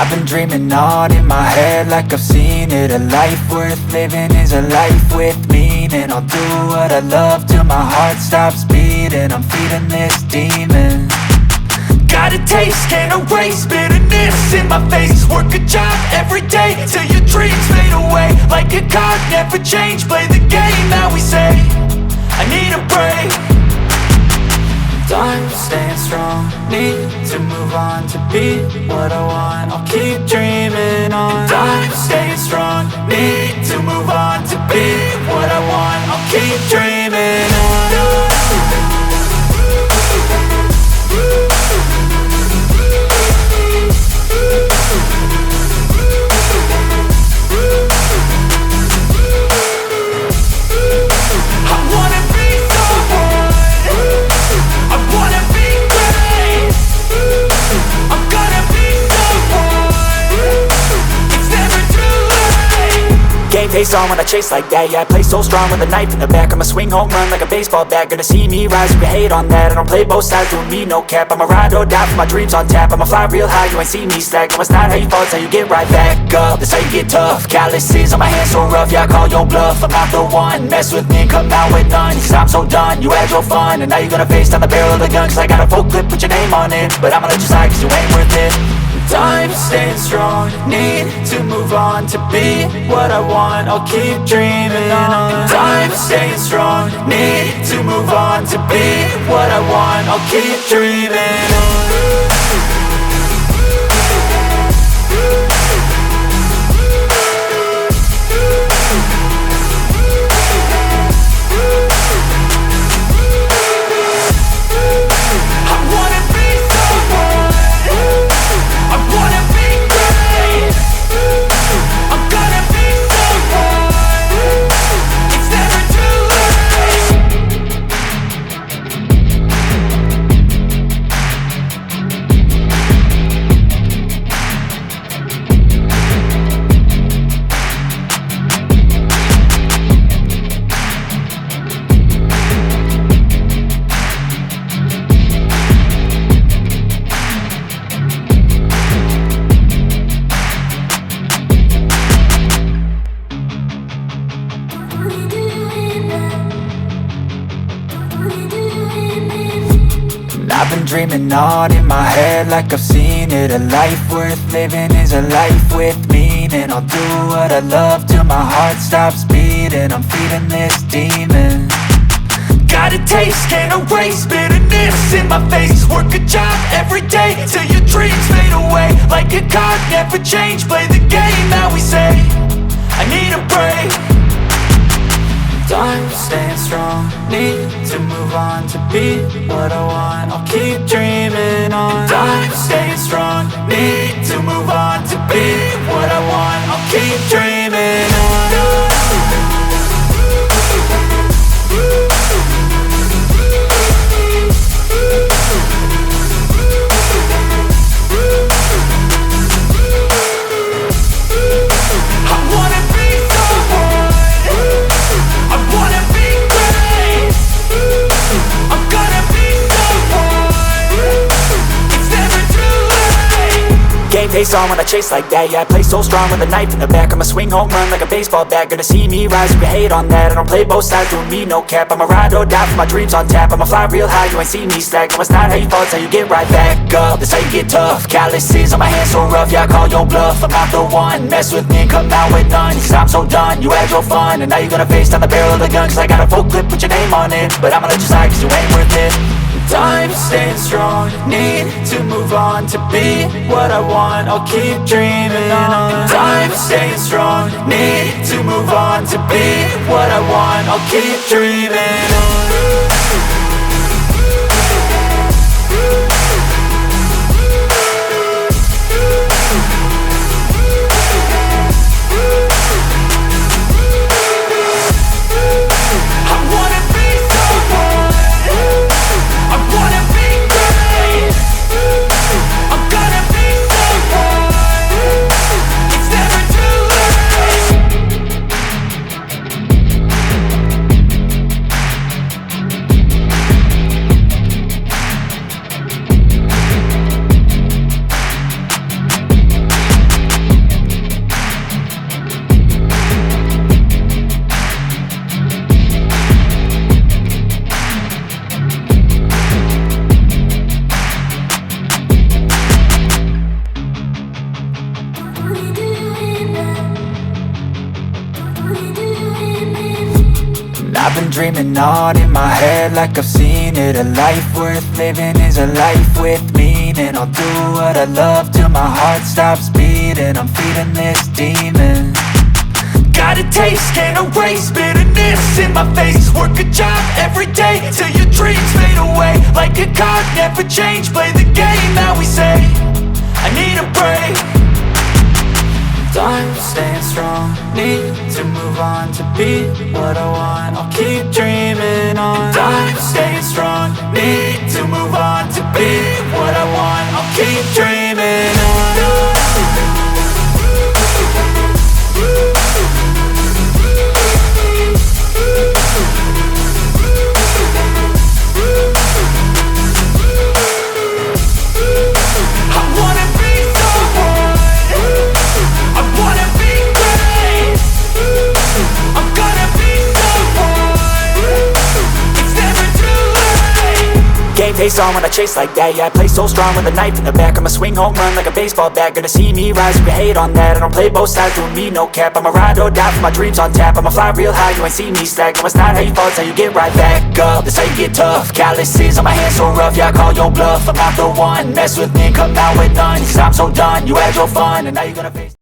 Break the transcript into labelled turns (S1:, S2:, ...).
S1: I've been dreaming on in my head like I've seen it. A life worth living is a life with meaning. I'll do what I love till my heart stops beating. I'm feeding this demon. Got a taste, can't erase bitterness in my face. Work a job every day till your dreams fade away. Like a card, never change, play the game that we say. I need a break. Time staying strong, need to move on to be what I want. I'll keep dreaming on. Time staying strong, need to move on to be what I want. I'll keep dreaming on. Face on when I chase like that. Yeah, I play so strong with a knife in the back. I'ma swing home run like a baseball bat. Gonna see me rise, you can hate on that. I don't play both sides, doing me no cap. I'ma ride or die for my dreams on tap. I'ma fly real high, you ain't see me slack. No, it's not how you fall, it's how you get right back up. That's how you get tough. Calluses on my hands so rough, yeah, I call your bluff. I'm not the one, mess with me and come out with none. Cause I'm so done, you had your fun. And now you're gonna face down the barrel of the gun. Cause I got a full clip, put your name on it. But I'ma let you slide cause you ain't worth it. Time staying strong, need to move on to be what I want. I'll keep dreaming on. Time staying strong, need to move on to be what I want. I'll keep dreaming on. I've been dreaming on in my head like I've seen it. A life worth living is a life with meaning. I'll do what I love till my heart stops beating. I'm feeding this demon. Got a taste, can't erase bitterness in my face. Work a job every day till your dreams fade away. Like a card, never change, play the game that we say. I need a break. Time staying strong, need to move on to be what I want. I'll keep dreaming on. Time staying strong, need to move on to be what I want. I'll keep dreaming on. Face on when I chase like that. Yeah, I play so strong with a knife in the back. I'ma swing home run like a baseball bat. Gonna see me rise, you can hate on that. I don't play both sides, doing me no cap. I'ma ride or die for my dreams on tap. I'ma fly real high, you ain't see me slack. No, it's not how you fall, it's how you get right back up. That's how you get tough. Calluses on my hands so rough, yeah, I call your bluff. I'm not the one, mess with me and come out with none. Cause I'm so done, you had your fun. And now you're gonna face down the barrel of the gun. Cause I got a full clip, put your name on it. But I'ma let you slide cause you ain't worth it. Time staying strong, need to move on to be what I want. I'll keep dreaming on. Time staying strong, need to move on to be what I want. I'll keep dreaming on. going on in my head like I've seen it. A life worth living is a life with meaning. I'll do what I love till my heart stops beating. I'm feeding this demon. Got a taste, can't erase bitterness in my face. Work a job every day till your dreams fade away. Like a card, never change, play the game that we say. I need a break. I'm staying strong, need to move on to be what I want. I'll keep dreaming on. I'm staying strong, need to move on to be what I want. I'll keep dreaming on. Game face on when I chase like that. Yeah, I play so strong with a knife in the back. I'ma swing home run like a baseball bat. Gonna see me rise, you can hate on that. I don't play both sides, doing me no cap. I'ma ride or die for my dreams on tap. I'ma fly real high, you ain't see me slack. No, it's not how you fall, it's how you get right back up. That's how you get tough. Calluses on my hands so rough, yeah, I call your bluff. I'm not the one, mess with me, come out with none. Cause I'm so done, you had your fun, and now you're gonna face